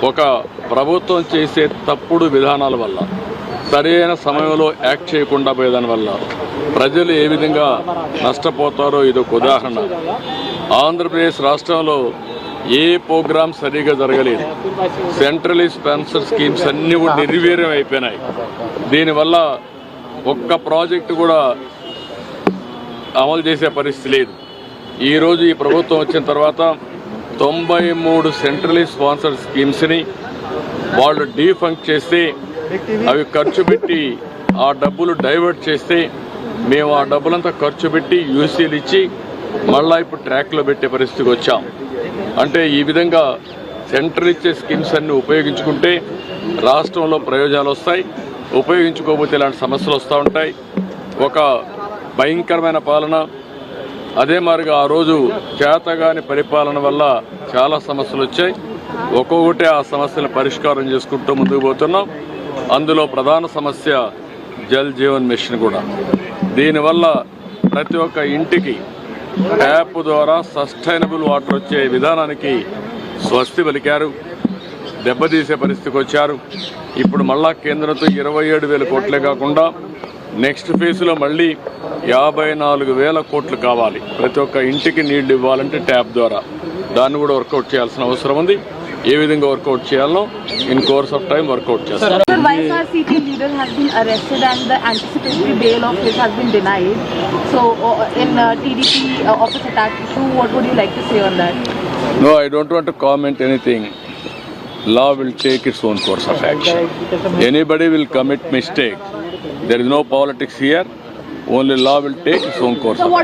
ఒక ప్రభుత్వం చేసే తప్పుడు విధానాల వల్ల, సరైన సమయంలో యాక్ట్ చేయకుండా పోయేదాని వల్ల ప్రజలు ఏ విధంగా నష్టపోతారో ఇదొక ఉదాహరణ. ఆంధ్రప్రదేశ్ రాష్ట్రంలో ఏ ప్రోగ్రామ్ సరిగా జరగలేదు. సెంట్రలీ స్పాన్సర్ స్కీమ్స్ అన్నీ కూడా నిర్వీర్యం అయిపోయినాయి. దీనివల్ల ఒక్క ప్రాజెక్టు కూడా అమలు చేసే పరిస్థితి లేదు. ఈరోజు ఈ ప్రభుత్వం వచ్చిన తర్వాత 93 సెంట్రలీ స్పాన్సర్డ్ స్కీమ్స్ని వాళ్ళు డీఫంక్ట్ చేస్తే, అవి ఖర్చు పెట్టి ఆ డబ్బులు డైవర్ట్ చేస్తే, మేము ఆ డబ్బులంతా ఖర్చు పెట్టి యూసీలు ఇచ్చి మళ్ళీ ఇప్పుడు ట్రాక్లో పెట్టే పరిస్థితికి వచ్చాం. అంటే ఈ విధంగా సెంట్రల్ ఇచ్చే స్కీమ్స్ అన్ని ఉపయోగించుకుంటే రాష్ట్రంలో ప్రయోజనాలు వస్తాయి, ఉపయోగించుకోకపోతే ఇలాంటి సమస్యలు వస్తూ ఉంటాయి. ఒక భయంకరమైన పాలన. అదే మాదిరిగా ఆ రోజు చేతగాని పరిపాలన వల్ల చాలా సమస్యలు వచ్చాయి. ఒక్కొక్కటి ఆ సమస్యలను పరిష్కారం చేసుకుంటూ ముందుకు పోతున్నాం. అందులో ప్రధాన సమస్య జల్ జీవన్ మిషన్ కూడా. దీనివల్ల ప్రతి ఒక్క ఇంటికి ట్యాప్ ద్వారా సస్టైనబుల్ వాటర్ వచ్చే విధానానికి స్వస్తి పలికారు. దెబ్బతీసే పరిస్థితికి వచ్చారు. ఇప్పుడు మళ్ళా కేంద్రంతో 27,000 కోట్లే కాకుండా నెక్స్ట్ ఫేజ్లో మళ్ళీ 54,000 కోట్లు కావాలి. ప్రతి ఒక్క ఇంటికి నీళ్లు ఇవ్వాలంటే ట్యాప్ ద్వారా. దాన్ని కూడా వర్కౌట్ చేయాల్సిన అవసరం ఉంది. ఏ విధంగా వర్కౌట్ చేయాలో in course of time workout చేస్తారు. YSRCP leader has been arrested and the anticipatory bail of his has been denied. So in TDP office attack issue, what would you like to say on that? No, I don't want to comment anything. Law will take its own course of action. Anybody will commit mistake. There is no politics here. Only law will take its own course of action.